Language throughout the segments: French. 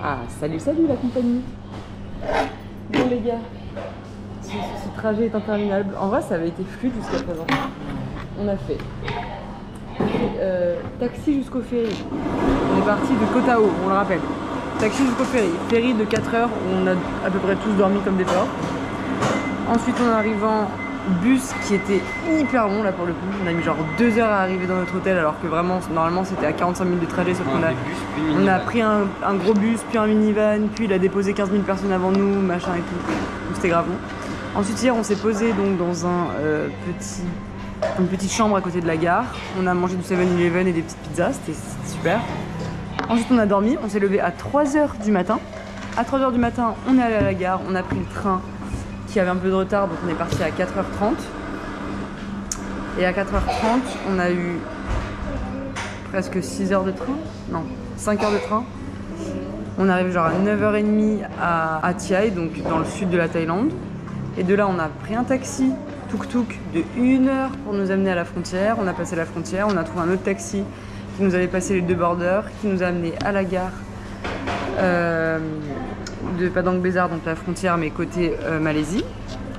Ah, salut, salut la compagnie. Bon les gars, ce trajet est interminable. En vrai, ça avait été fluide jusqu'à présent. On a fait taxi jusqu'au ferry. On est parti de Kotao, on le rappelle. Taxi jusqu'au ferry. Ferry de 4 heures où on a à peu près tous dormi comme des porcs. Ensuite, en arrivant, bus qui était hyper long là pour le coup. On a mis genre 2 heures à arriver dans notre hôtel alors que vraiment, normalement, c'était à 45 minutes de trajet. Sauf qu'on a pris un gros bus, puis un minivan, puis il a déposé 15 000 personnes avant nous, machin et tout. Donc c'était grave long. Ensuite, hier, on s'est posé donc dans une petite chambre à côté de la gare. On a mangé du 7-Eleven et des petites pizzas, c'était super. Ensuite, on a dormi, on s'est levé à 3 h du matin. À 3 h du matin, on est allé à la gare, on a pris le train qui avait un peu de retard, donc on est parti à 4 h 30. Et à 4 h 30, on a eu presque 6 heures de train. Non, 5 heures de train. On arrive genre à 9 h 30 à Chiai, donc dans le sud de la Thaïlande. Et de là, on a pris un taxi tuk-tuk de 1 heure pour nous amener à la frontière. On a passé la frontière, on a trouvé un autre taxi qui nous avait passé les 2 borders, qui nous a amené à la gare de Padang Besar, donc la frontière mais côté Malaisie.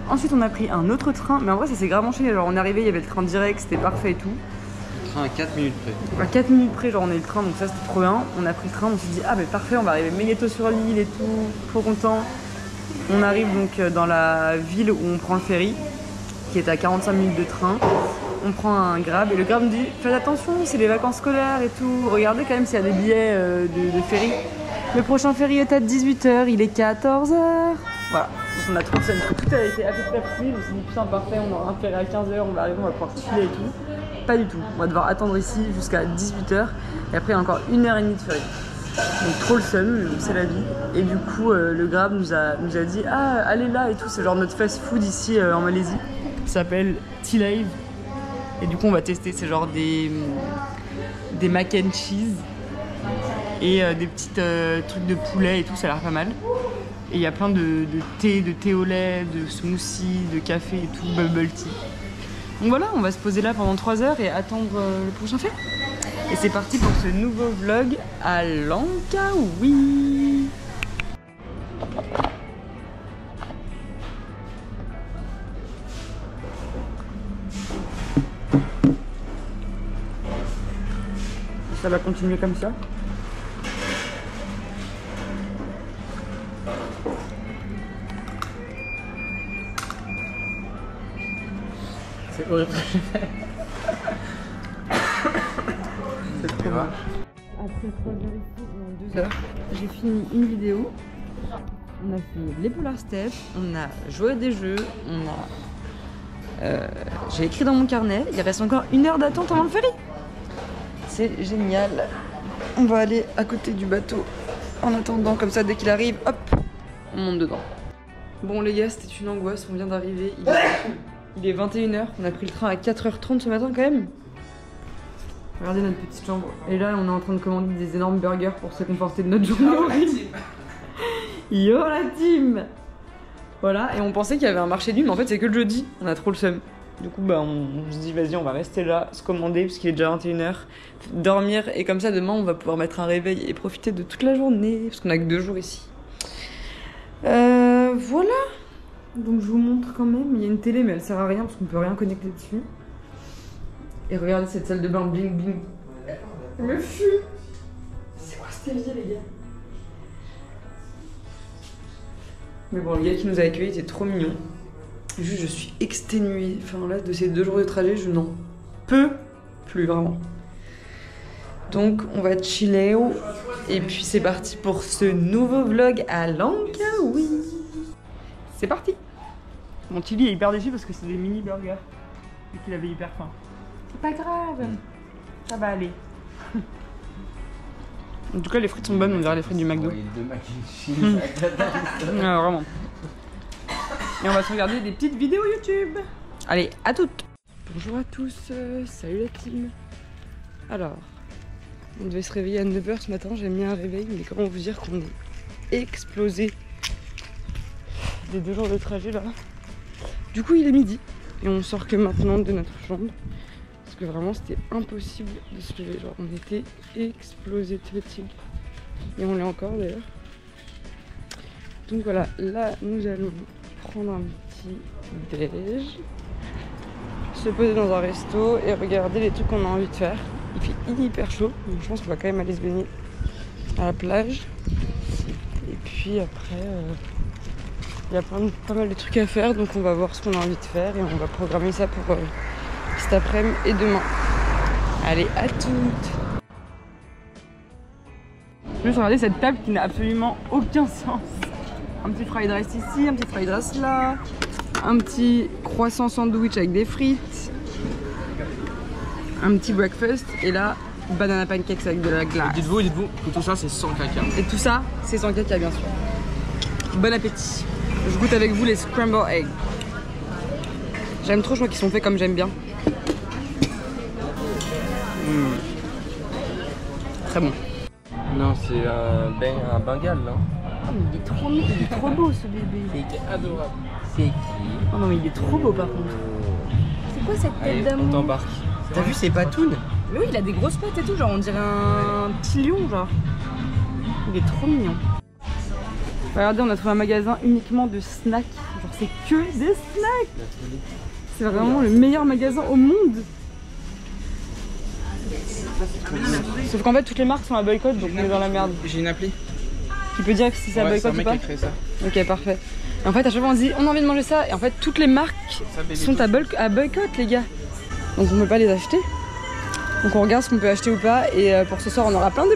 Ensuite on a pris un autre train, mais en vrai ça s'est grave enchaîné, genre on est arrivé, il y avait le train direct, c'était parfait et tout. Le train à 4 minutes près. À 4 minutes près, genre on a eu le train, donc ça c'était trop bien. On a pris le train, on s'est dit ah mais parfait, on va arriver méga tôt sur l'île et tout, trop content. On arrive donc dans la ville où on prend le ferry, qui est à 45 minutes de train. On prend un Grab et le Grab nous dit faites attention, c'est les vacances scolaires et tout, regardez quand même s'il y a des billets de ferry. Le prochain ferry est à 18 h, il est 14 h. Voilà, donc on a trop de scènes, tout a été à peu près fluide, on s'est dit putain parfait, on aura un ferry à 15 h, on va arriver, on va pouvoir filer et tout. Pas du tout, on va devoir attendre ici jusqu'à 18 h et après encore 1 h 30 de ferry. Donc trop le seum, c'est la vie. Et du coup le Grab nous a dit ah allez là et tout, c'est genre notre fast food ici en Malaisie. Ça s'appelle T-Live. Et du coup on va tester, c'est genre des mac and cheese et des petits trucs de poulet et tout, ça a l'air pas mal. Et il y a plein de thé au lait, de smoothie, de café et tout, bubble tea. Donc voilà, on va se poser là pendant 3 heures et attendre le prochain fait. Et c'est parti pour ce nouveau vlog à Langkawi. Ça va continuer comme ça. C'est horrible. C'est trop moche. Après 3 heures ici, pendant 2 heures, j'ai fini une vidéo. On a fait les Polar Steps, on a joué à des jeux, j'ai écrit dans mon carnet. Il reste encore 1 heure d'attente avant le ferry. C'est génial. On va aller à côté du bateau en attendant, comme ça dès qu'il arrive, hop, on monte dedans. Bon les gars, c'était une angoisse, on vient d'arriver. Il est 21 h, on a pris le train à 4 h 30 ce matin quand même. Regardez notre petite chambre. Et là on est en train de commander des énormes burgers pour se conforter de notre journée horrible. Yo la team. Voilà, et on pensait qu'il y avait un marché de nuit, mais en fait c'est que le jeudi, on a trop le seum. Du coup, bah, on se dit, vas-y, on va rester là, se commander, parce qu'il est déjà 21 h, dormir, et comme ça, demain, on va pouvoir mettre un réveil et profiter de toute la journée, parce qu'on a que 2 jours ici. Voilà. Donc, je vous montre quand même. Il y a une télé, mais elle sert à rien, parce qu'on peut rien connecter dessus. Et regardez cette salle de bain, bling bling. Elle me fume. C'est quoi cette évier, les gars? Mais bon, le gars qui nous a accueillis était trop mignon. Juste, je suis exténuée. Enfin, là, de ces 2 jours de trajet, je n'en peux plus, vraiment. Donc, on va chiller. Et puis, c'est parti pour ce nouveau vlog à Langkawi. C'est parti. Mon Tilly est hyper déçu parce que c'est des mini burgers. Et qu'il avait hyper faim. C'est pas grave. Ça va aller. En tout cas, les frites sont bonnes, on dirait les frites du McDo. Il y a 2 mac and cheese avec la dame. Ouais, vraiment. Et on va se regarder des petites vidéos YouTube. Allez, à toutes. Bonjour à tous, salut la team. Alors, on devait se réveiller à 9 h ce matin, j'ai mis un réveil, mais comment vous dire qu'on est explosé des 2 jours de trajet là. Du coup, il est midi et on sort que maintenant de notre chambre. Parce que vraiment, c'était impossible de se lever. Genre, on était explosé de fatigue. Et on l'est encore d'ailleurs. Donc voilà, là nous allons prendre un petit déj, se poser dans un resto et regarder les trucs qu'on a envie de faire. Il fait hyper chaud, donc je pense qu'on va quand même aller se baigner à la plage. Et puis après, il y a pas mal de trucs à faire, donc on va voir ce qu'on a envie de faire et on va programmer ça pour cet après-midi et demain. Allez, à toutes! Juste regardez cette table qui n'a absolument aucun sens. Un petit fried rice ici, un petit fried rice là, un petit croissant sandwich avec des frites, un petit breakfast et là, banana pancakes avec de la glace. Dites-vous que tout ça c'est sans caca. Et tout ça, c'est sans caca bien sûr. Bon appétit. Je goûte avec vous les scrambled eggs. J'aime trop, je crois qu'ils sont faits comme j'aime bien. Très bon. Non, c'est un bengal là. Oh, mais il est trop mignon, il est trop beau ce bébé. C'est adorable. C'est qui? Oh non mais il est trop beau par contre. C'est quoi cette tête Allez, d'amour? on t'embarque. T'as vu ses patounes? Mais oui, il a des grosses pattes et tout, genre on dirait un petit lion genre. Il est trop mignon. Regardez, on a trouvé un magasin uniquement de snacks. Genre c'est que des snacks. C'est vraiment le meilleur magasin au monde. Sauf qu'en fait toutes les marques sont à boycott, donc on est dans la merde. J'ai une appli. Tu peux dire si c'est à boycott ou pas? C'est un mec qui a créé ça. Ok, parfait. Et en fait à chaque fois on se dit on a envie de manger ça et en fait toutes les marques sont à boycott les gars. Donc on peut pas les acheter. Donc on regarde ce qu'on peut acheter ou pas et pour ce soir on aura plein de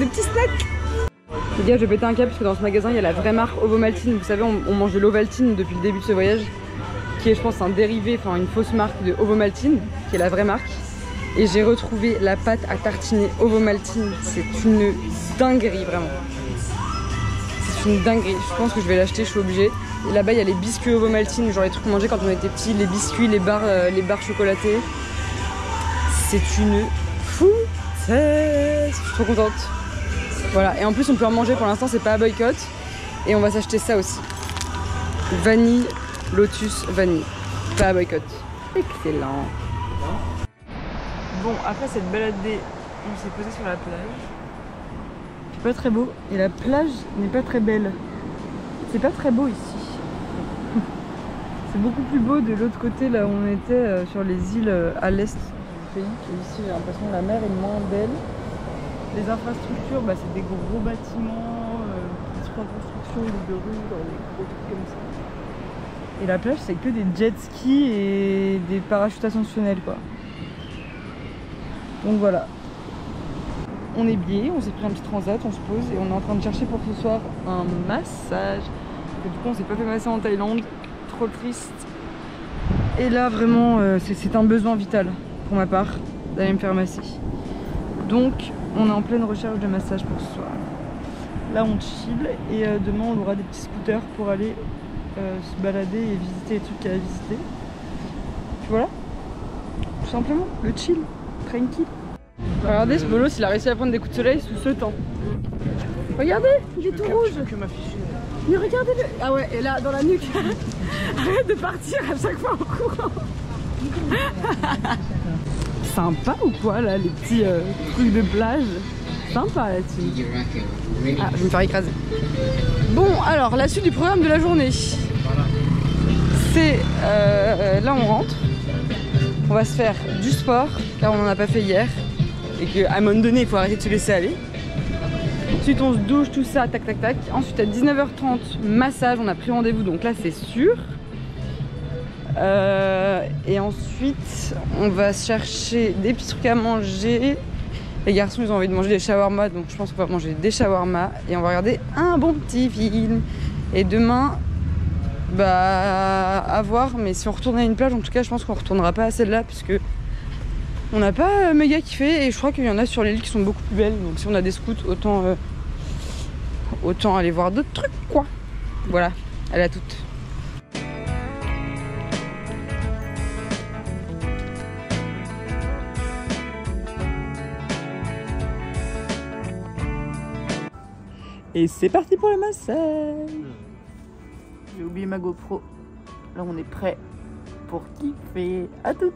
petits snacks. Les gars, je vais péter un câble parce que dans ce magasin il y a la vraie marque Ovomaltine. Vous savez, on mange de l'Ovaltine depuis le début de ce voyage, qui est je pense un dérivé, enfin une fausse marque de Ovomaltine, qui est la vraie marque. Et j'ai retrouvé la pâte à tartiner Ovomaltine. C'est une dinguerie vraiment. C'est une dinguerie. Je pense que je vais l'acheter, je suis obligée. Et là-bas il y a les biscuits Ovomaltine, genre les trucs qu'on mangeait quand on était petits, les biscuits, les barres chocolatées. C'est une foutaise. Je suis trop contente. Voilà, et en plus on peut en manger pour l'instant, c'est pas à boycott. Et on va s'acheter ça aussi. Vanille, lotus, vanille. Pas à boycott. Excellent. Bon, après cette baladée, on s'est posé sur la plage. C'est pas très beau. Et la plage n'est pas très belle. C'est pas très beau ici. C'est beaucoup plus beau de l'autre côté, là où on était, sur les îles à l'est du pays. Et ici j'ai l'impression que la mer est moins belle. Les infrastructures, bah, c'est des gros bâtiments, petites reconstructions de rues, des gros trucs comme ça. Et la plage, c'est que des jet skis et des parachutes ascensionnels, quoi. Donc voilà. On est biais, on s'est pris un petit transat, on se pose et on est en train de chercher pour ce soir un massage. Et du coup, on s'est pas fait masser en Thaïlande, trop triste. Et là, vraiment, c'est un besoin vital pour ma part d'aller me faire masser. Donc, on est en pleine recherche de massage pour ce soir. Là on chill et demain on aura des petits scooters pour aller se balader et visiter les trucs qu'il y a à visiter. Puis voilà, tout simplement, le chill, tranquille. Regardez ce bolos, il a réussi à prendre des coups de soleil sous ce temps. Regardez, il est tout rouge. Mais regardez-le. Ah ouais, et là dans la nuque. Arrête de partir à chaque fois en courant. Sympa ou quoi là, les petits trucs de plage? Sympa là-dessus. Ah, je vais me faire écraser. Bon, alors la suite du programme de la journée. C'est là on rentre. On va se faire du sport car on n'en a pas fait hier. Et qu'à un moment donné il faut arrêter de se laisser aller. Ensuite on se douche, tout ça, tac tac tac. Ensuite à 19h30, massage, on a pris rendez-vous donc là c'est sûr. Et ensuite on va chercher des petits trucs à manger. Les garçons ils ont envie de manger des shawarma, donc je pense qu'on va manger des shawarma et on va regarder un bon petit film. Et demain, bah à voir, mais si on retourne à une plage, en tout cas je pense qu'on retournera pas à celle-là puisque on n'a pas méga kiffé et je crois qu'il y en a sur les îles qui sont beaucoup plus belles. Donc si on a des scouts, autant aller voir d'autres trucs quoi. Voilà, allez à toutes. Et c'est parti pour le massage. J'ai oublié ma GoPro. Là on est prêt pour kiffer. À toutes.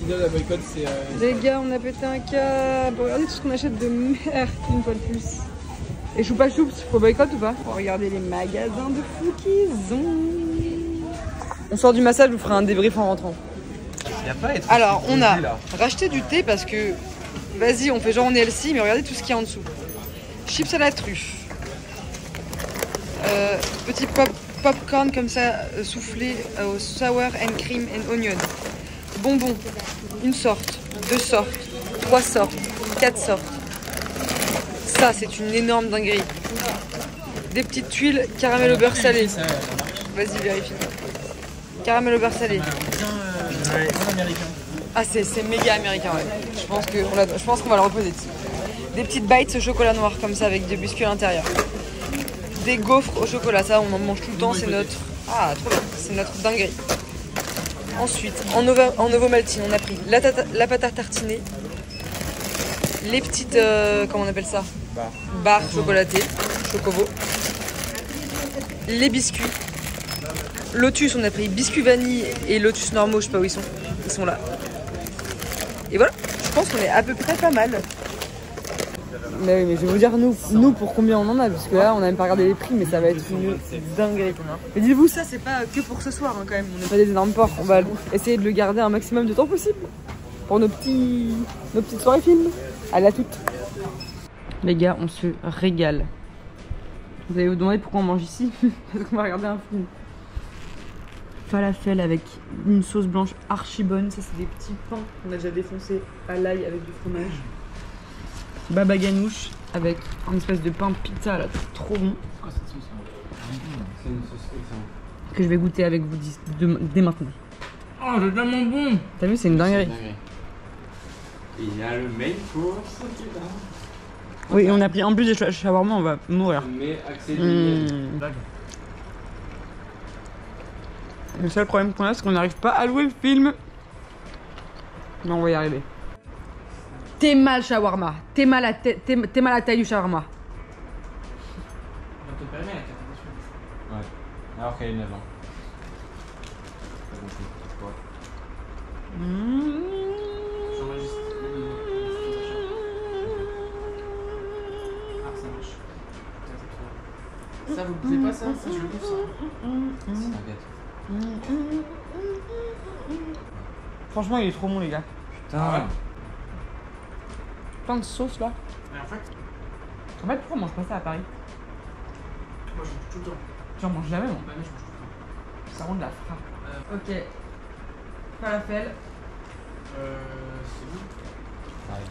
La boycott, c'est les gars, on a pété un câble. Regardez tout ce qu'on achète de merde une fois de plus. Et Choupa Choups, faut boycott ou pas? Pour regarder les magasins de fous qu'ils ont. On sort du massage, je vous ferai un débrief en rentrant. Y a pas à être Alors, on a là. racheté du thé parce que, vas-y, on fait genre on est LC, mais regardez tout ce qu'il y a en dessous. Chips à la truffe. Petit popcorn comme ça, soufflé au sour and cream and onion. Bonbons, une sorte, 2 sortes, 3 sortes, 4 sortes. Ça, c'est une énorme dinguerie. Des petites tuiles, caramel au beurre salé. Vas-y, vérifie. Caramel au beurre salé. Bien américain. Ah, c'est méga américain, ouais. Je pense qu'on va le reposer dessus. Des petites bites au chocolat noir, comme ça, avec des biscuits à l'intérieur. Des gaufres au chocolat, ça, on en mange tout le temps, c'est notre... Ah, trop bien, c'est notre dinguerie. Ensuite, en Novomaltine, on a pris la pâte à tartiner, les petites... comment on appelle ça? Barres chocolatées, chocobo. Les biscuits. Lotus, on a pris biscuits vanille et Lotus normaux, je sais pas où ils sont. Ils sont là. Et voilà, je pense qu'on est à peu près pas mal. Mais oui, mais je vais vous dire nous pour combien on en a, parce que là on n'a même pas regardé les prix, mais ça va être une dinguerie. Mais dites-vous, ça c'est pas que pour ce soir hein, quand même, on n'est pas des énormes porcs, on va essayer de le garder un maximum de temps possible pour nos petites soirées films. Allez, à toutes. Les gars, on se régale. Vous allez vous demander pourquoi on mange ici, parce qu'on va regarder un film. Falafel avec une sauce blanche archi bonne, ça c'est des petits pains qu'on a déjà défoncés à l'ail avec du fromage. Baba ganoush avec une espèce de pain pizza là, trop bon. C'est une sauce Que je vais goûter avec vous dès maintenant. Oh, c'est tellement bon. T'as vu, c'est une dinguerie. Et il y a le main course qui est là. Oui, et on a pris en plus des shawarma, on va mourir. Mais accéléré. Le seul problème qu'on a, c'est qu'on n'arrive pas à louer le film. Mais on va y arriver. T'es mal shawarma. T'es mal à taille du shawarma. On te permet la carte d'identité. Ouais. Alors qu'elle est 9 ans. Pas compris. J'enregistre. Ah, ça marche. Ça, vous bouffez pas ça? Ça, je le bouffe ça. C'est un gâteau. Franchement, il est trop bon, les gars. Putain. Plein de sauce là. Mais en fait, Pourquoi on mange pas ça à Paris? moi je mange tout le temps. Tu en manges jamais, non? Bah, mais je mange tout le temps. Ça rend de la frappe. Ok. Falafel. C'est bon. Pareil.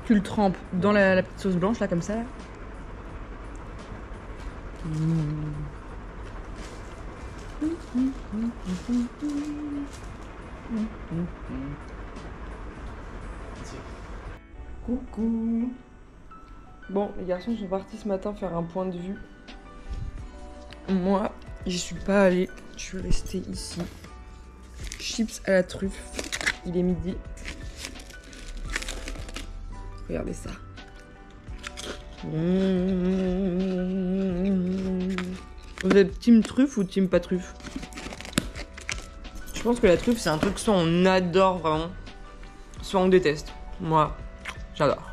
Tu le trempes dans la petite sauce blanche là, comme ça. Là. Coucou. Bon, les garçons sont partis ce matin faire un point de vue. Moi, j'y suis pas allée. Je suis restée ici. Chips à la truffe. Il est midi. Regardez ça. Vous êtes team truffe ou team pas truffe? Je pense que la truffe, c'est un truc soit on adore vraiment, soit on déteste. Moi, j'adore.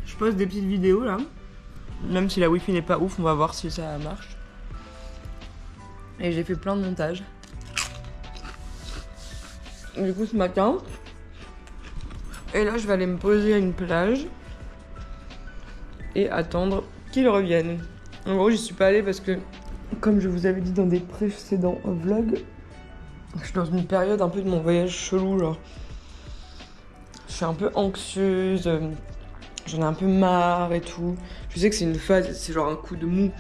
Je poste des petites vidéos là. Même si la wifi n'est pas ouf, on va voir si ça marche. Et j'ai fait plein de montages. Du coup, ce matin. Et là, je vais aller me poser à une plage. Et attendre qu'ils reviennent. En gros, j'y suis pas allée parce que, comme je vous avais dit dans des précédents vlogs, je suis dans une période un peu de mon voyage chelou, genre. Je suis un peu anxieuse, j'en ai un peu marre et tout. Je sais que c'est une phase, c'est genre un coup de mou.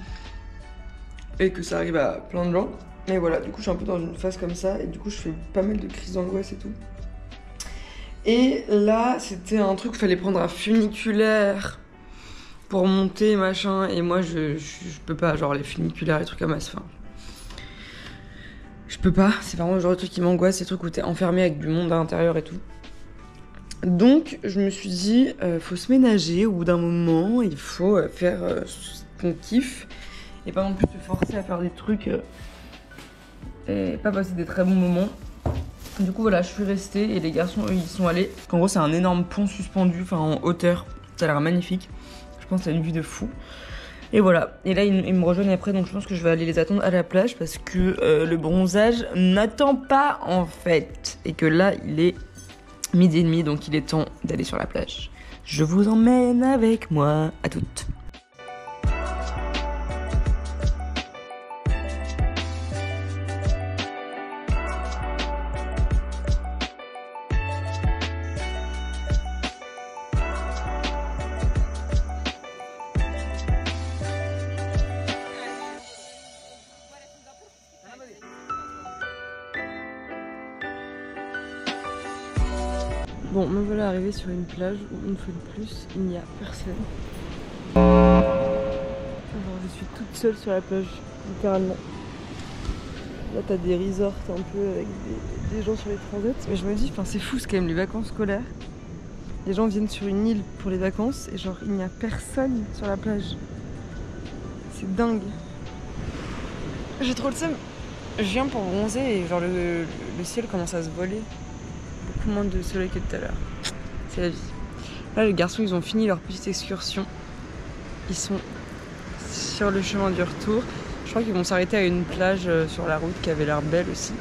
Et que ça arrive à plein de gens. Mais voilà, du coup, je suis un peu dans une phase comme ça. Et du coup, je fais pas mal de crises d'angoisse et tout. Et là, c'était un truc, il fallait prendre un funiculaire pour monter, machin. Et moi, je peux pas, genre les funiculaires, les trucs comme ça. Enfin, je peux pas. C'est vraiment le genre de truc qui m'angoisse, ces trucs où t'es enfermé avec du monde à l'intérieur et tout. Donc, je me suis dit, faut se ménager au bout d'un moment. Il faut faire ce qu'on kiffe. Et pas non plus se forcer à faire des trucs et pas passer des très bons moments. Du coup voilà, je suis restée et les garçons eux ils sont allés. En gros c'est un énorme pont suspendu, enfin en hauteur, ça a l'air magnifique. Je Je pense que c'est une vue de fou. Et voilà, et là ils me rejoignent après, donc je pense que je vais aller les attendre à la plage parce que le bronzage n'attend pas en fait. Et que là il est 12h30, donc il est temps d'aller sur la plage. Je vous emmène avec moi, à toutes. Bon, me voilà arrivée sur une plage où une fois de plus, il n'y a personne. Alors, je suis toute seule sur la plage, littéralement. Là, t'as des resorts un peu avec des gens sur les transats. Mais je me dis, c'est fou, c'est quand même les vacances scolaires. Les gens viennent sur une île pour les vacances et genre, il n'y a personne sur la plage. C'est dingue. J'ai trop le seum. Je viens pour bronzer et genre le ciel commence à se voiler. Beaucoup moins de soleil que tout à l'heure. C'est la vie. Là, les garçons, ils ont fini leur petite excursion. Ils sont sur le chemin du retour. Je crois qu'ils vont s'arrêter à une plage sur la route qui avait l'air belle aussi.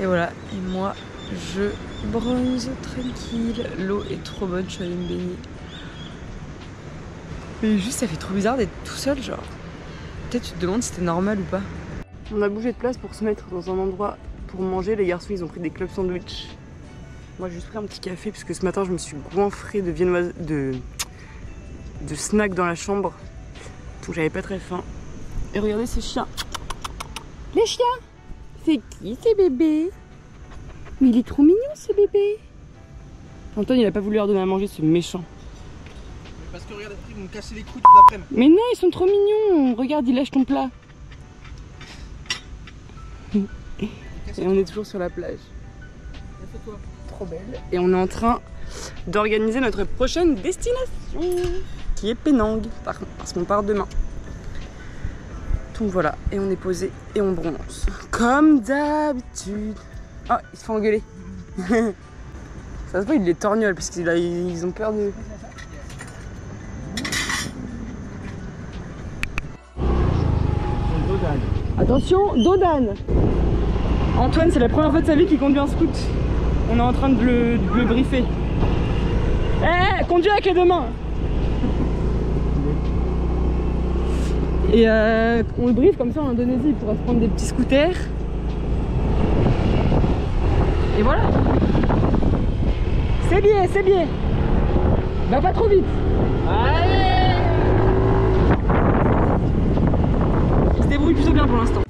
Et voilà. Et moi, je bronze tranquille. L'eau est trop bonne, je suis allée me baigner. Mais juste, ça fait trop bizarre d'être tout seul, genre. Peut-être tu te demandes si c'était normal ou pas. On a bougé de place pour se mettre dans un endroit pour manger. Les garçons, ils ont pris des clubs sandwich. Moi, j'ai juste pris un petit café parce que ce matin, je me suis goinfrée de viennoise, de snacks dans la chambre. Donc, j'avais pas très faim. Et regardez ces chiens. Les chiens! C'est qui ces bébés? Mais il est trop mignon, ce bébé. Antoine, il a pas voulu leur donner à manger, ce méchant. Parce que regarde, après ils vont me casser les couilles toute l'après-midi. Mais non, ils sont trop mignons. Regarde, il lâche ton plat. Et on est toujours sur la plage. Trop belle. Et on est en train d'organiser notre prochaine destination, qui est Penang, parce qu'on part demain. Donc voilà, et on est posé et on bronze. Comme d'habitude. Ah, il se fait engueuler. Ça se voit, il les torgnole, parce qu'ils ont peur de... Attention, Dodane. Antoine, c'est la première fois de sa vie qu'il conduit un scoot. On est en train de le briefer. Eh, conduis avec les deux mains. Et on le briefe comme ça en Indonésie, il pourra se prendre des petits scooters. Et voilà. C'est bien, c'est bien. Va pas trop vite. Allez. Il se débrouille plutôt bien pour l'instant.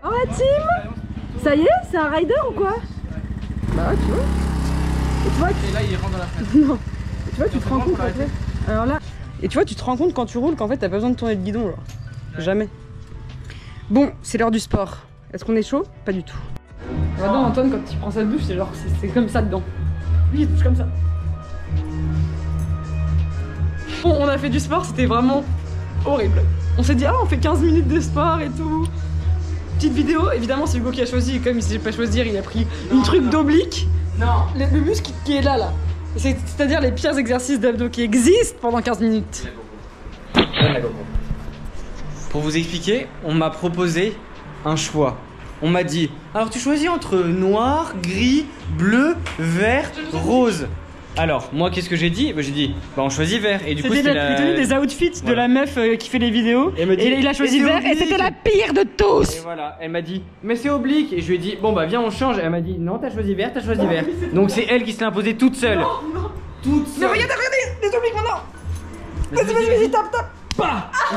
Oh la team. Ça y est, c'est un rider ou quoi? Bah ouais, tu vois. Et tu vois Et là il rentre dans la fenêtre. Non. Et tu vois, tu te rends compte en fait. Alors là. Et tu vois, tu te rends compte quand tu roules qu'en fait t'as pas besoin de tourner le guidon, genre. Ouais. Jamais. Bon, c'est l'heure du sport. Est-ce qu'on est chaud? Pas du tout. Regarde Antoine, quand il prend sa douche, c'est genre c'est comme ça dedans. Lui il touche comme ça. Bon, on a fait du sport, c'était vraiment horrible. On s'est dit, ah, on fait 15 minutes de sport et tout. Petite vidéo, évidemment, c'est Hugo qui a choisi. Et comme il sait pas choisir, il a pris une truc d'oblique. Non. Le muscle qui est là. C'est-à-dire les pires exercices d'abdos qui existent pendant 15 minutes. Pour vous expliquer, on m'a proposé un choix. On m'a dit, alors tu choisis entre noir, gris, bleu, vert, rose. Alors, moi, qu'est-ce que j'ai dit? J'ai dit, on choisit vert. Et du coup, c'était des outfits de la meuf qui fait les vidéos. Et il a choisi vert et c'était la pire de tous. Et voilà, elle m'a dit, mais c'est oblique. Et je lui ai dit, bon bah viens, on change. Et elle m'a dit, non, t'as choisi vert, t'as choisi vert. Donc c'est elle qui se l'a imposé toute seule. Non. Toute seule. Mais regardez, les obliques maintenant. Vas-y, tape. Bah. Ça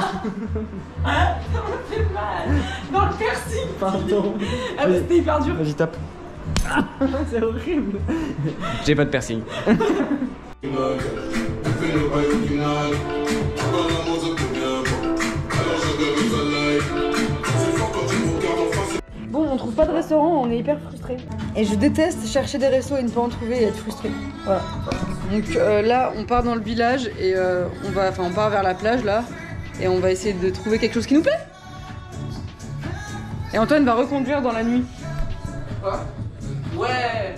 m'a fait mal. Dans le piercing. Pardon. Ah mais c'était hyper dur. Vas-y, tape. C'est horrible. J'ai pas de piercing. Bon, on trouve pas de restaurant, on est hyper frustrés. Et je déteste chercher des restos et ne pas en trouver et être frustré. Voilà. Donc là, on part dans le village et on part vers la plage là. Et on va essayer de trouver quelque chose qui nous plaît. Et Antoine va reconduire dans la nuit. Quoi? Ouais.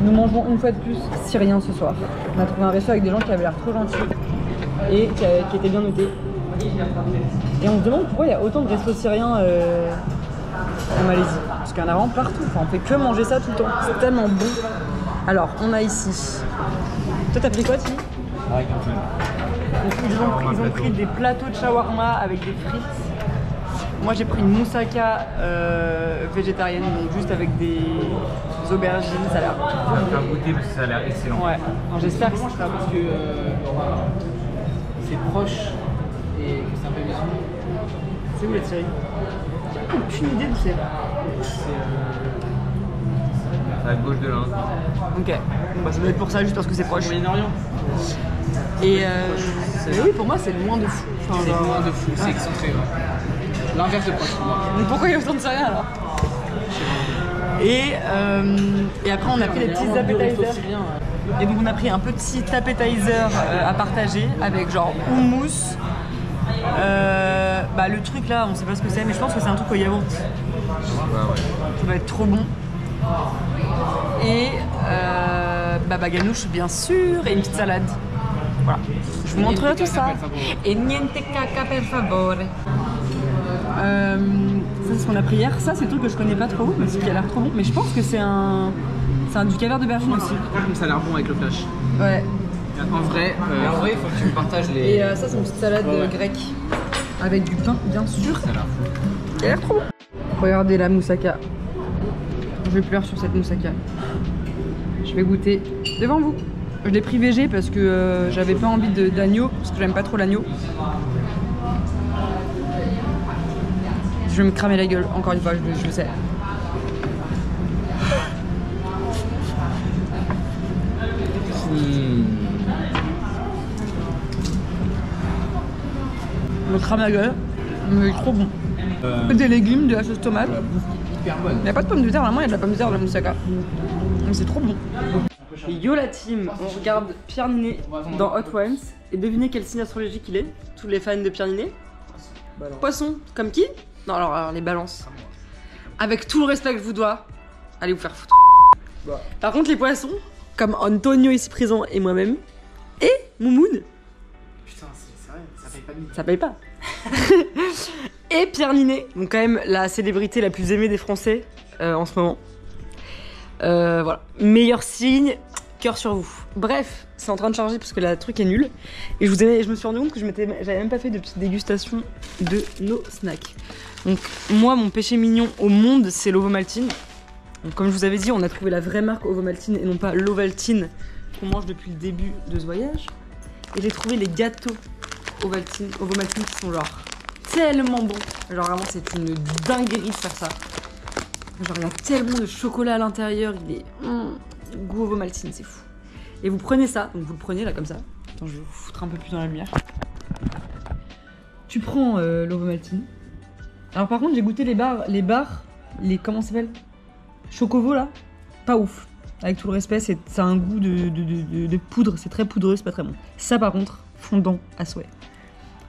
Nous mangeons une fois de plus syrien ce soir. On a trouvé un resto avec des gens qui avaient l'air trop gentils et qui étaient bien notés. Et on se demande pourquoi il y a autant de restos syriens en Malaisie. Parce qu'il y en a vraiment partout. Enfin, on fait que manger ça tout le temps. C'est tellement bon. Alors, on a ici. Toi, t'as pris quoi, Timmy? Ils ont pris des plateaux de shawarma avec des frites. Moi j'ai pris une moussaka végétarienne, donc juste avec des aubergines, ça a l'air. On va faire goûter parce que ça a l'air excellent. Ouais, j'espère que c'est ça. Parce que c'est proche et que c'est un peu maison. C'est où la Syrie? J'ai aucune idée d'où c'est. C'est à gauche de l'Inde. Ok, bon, bah, ça doit être pour ça, juste parce que c'est proche. Moyen-Orient. Et mais oui, pour moi c'est loin de fou. Enfin, C'est genre- loin de fou, c'est excentré. Ouais. L'inverse de proche pour moi. Mais pourquoi il y a autant de Syriens alors? Et après on a pris des petits appetizers. Et donc on a pris un petit appetizer à partager avec genre houmous. Bah le truc là, on sait pas ce que c'est, mais je pense que c'est un truc au yaourt. Ouais. Ça va être trop bon. Et baba ganoush bien sûr, et une petite salade. Voilà. Je vous montrerai tout ça. Et niente caca per favore. Ça c'est ce qu'on a pris hier. Ça c'est le truc que je connais pas trop, mais ce qui a l'air trop bon. Mais je pense que c'est du caviar d'aubergine aussi. Ça a l'air bon avec le flash. Ouais. En vrai, il faut que tu me partages les. Et ça c'est une petite salade grecque. Avec du pain bien sûr. Ça a l'air fou. Qui a l'air trop bon. Regardez la moussaka. Je pleure sur cette moussaka. Je vais goûter devant vous. Je l'ai pris végé parce que j'avais pas envie d'agneau, parce que j'aime pas trop l'agneau. Je vais me cramer la gueule, encore une fois, je le sais. Je me crame la gueule, mais trop bon. Des légumes, de la sauce tomate. Hyper bonne. Il n'y a pas de pommes de terre, vraiment, il y a de la pomme de terre de la moussaka. Mais c'est trop bon. Et yo la team, on regarde Pierre Ninet dans Hot Ones. Et devinez quel signe astrologique il est, tous les fans de Pierre Ninet. Poisson. Comme qui? Non, alors les balances. Avec tout le respect que je vous dois, allez vous faire foutre. Par contre, les poissons, comme Antonio ici présent et moi-même, et Moumoun, Putain, c'est vrai, ça paye pas de mine. ça paye pas. Et Pierre Ninet, donc quand même la célébrité la plus aimée des Français en ce moment. Voilà, meilleur signe, cœur sur vous. Bref, c'est en train de charger parce que le truc est nul. Et je me suis rendu compte que j'avais même pas fait de petite dégustation de nos snacks. Donc moi, mon péché mignon au monde, c'est l'Ovomaltine. Donc comme je vous avais dit, on a trouvé la vraie marque Ovomaltine et non pas l'Ovaltine qu'on mange depuis le début de ce voyage. Et j'ai trouvé les gâteaux Ovomaltine qui sont genre tellement bons. Genre vraiment, c'est une dinguerie de faire ça. Genre il y a tellement de chocolat à l'intérieur, il est goût Ovomaltine, c'est fou. Et vous prenez ça, donc vous le prenez là comme ça. Attends, je vais vous foutre un peu plus dans la lumière. Tu prends l'Ovomaltine. Alors par contre, j'ai goûté les comment ça s'appelle? Chocovo là, pas ouf. Avec tout le respect, ça a un goût de poudre, c'est très poudreux, c'est pas très bon. Ça par contre, fondant à souhait.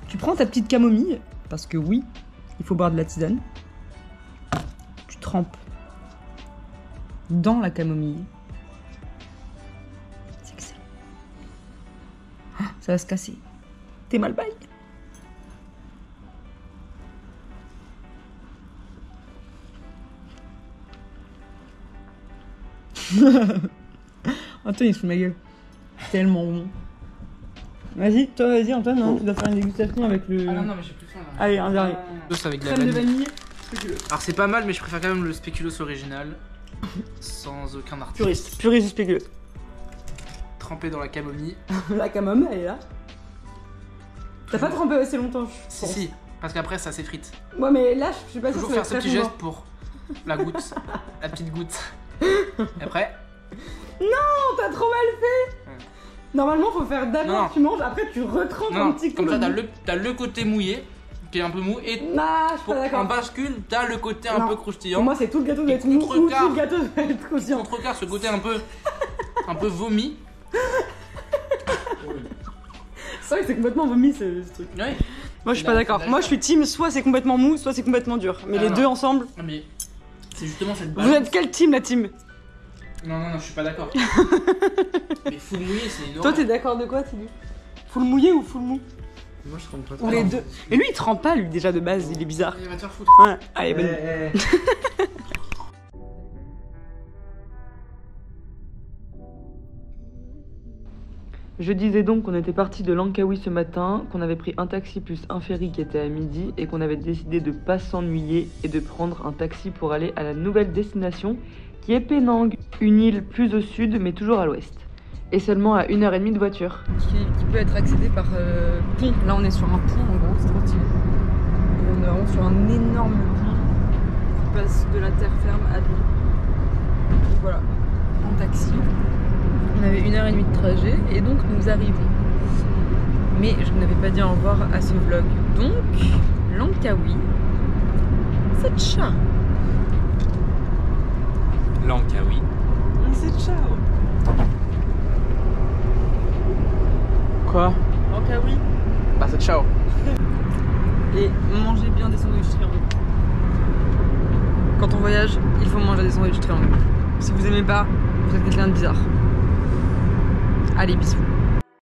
Tu prends ta petite camomille, parce que oui, il faut boire de la tisane. Tu trempes dans la camomille. C'est excellent. Ah, ça va se casser. T'es mal bail. Antoine, il se fout de ma gueule. Tellement bon. Vas-y, Antoine, hein, tu dois faire une dégustation avec le. Ah non, mais j'ai plus faim là. Allez, un dernier. Sauce avec de la Crème de vanille. vanille, spéculoos. Alors c'est pas mal, mais je préfère quand même le spéculoos original. Sans aucun artifice. Puriste spéculoos. Trempé dans la camomille. La camomille, elle est là. T'as pas trempé assez longtemps, je Si, pense. si, parce qu'après ça s'effrite. Ouais, mais là, je suis pas sûre Toujours que ça faire va ce être petit très geste pour la goutte, la petite goutte. Et après, Non, t'as trop mal fait. Ouais. Normalement, faut faire Non. d'abord, tu manges, après tu retrempes un non, petit coup. comme ça t'as le côté mouillé, qui est un peu mou, et Non, je suis pour pas un d'accord. bascule, t'as le côté un Non. peu Pour croustillant. moi, c'est tout le gâteau doit Et être mou ou tout contrecarre. le gâteau doit être croustillant. Contrecarre ce côté un peu vomi. C'est vrai que c'est complètement vomi ce truc. Oui. Moi je suis pas d'accord. Moi je suis team soit c'est complètement mou, soit c'est complètement dur. Mais les Alors. deux ensemble. Ah, mais c'est justement cette Vous balance. êtes quelle team la team? Non, je suis pas d'accord. Mais full mouillé, c'est une Toi horreur. t'es d'accord de quoi Tilly? Full mouillé ou full mou? Moi je trempe pas Ou les deux? Mais lui il trempe pas lui déjà de base, il est bizarre. Il va te faire foutre. Ouais, allez bonne. Je disais donc qu'on était parti de Langkawi ce matin, qu'on avait pris un taxi plus un ferry qui était à midi et qu'on avait décidé de pas s'ennuyer et de prendre un taxi pour aller à la nouvelle destination qui est Penang, une île plus au sud mais toujours à l'ouest. Et seulement à 1h30 de voiture. Qui peut être accédé par pont. Là on est sur un pont en gros, c'est trop stylé. Et on est vraiment sur un énorme pont qui passe de la terre ferme à l'île. Donc voilà, en taxi. On avait 1h30 de trajet et donc nous arrivons. Mais je n'avais pas dit au revoir à ce vlog. Donc, Langkawi, c'est ciao. Langkawi. C'est ciao. Quoi? Langkawi. Bah, c'est ciao. Et mangez bien des sandwichs triangles. Quand on voyage, il faut manger des sandwichs triangles. Si vous aimez pas, vous êtes quelqu'un de bizarre. Allez, bisous.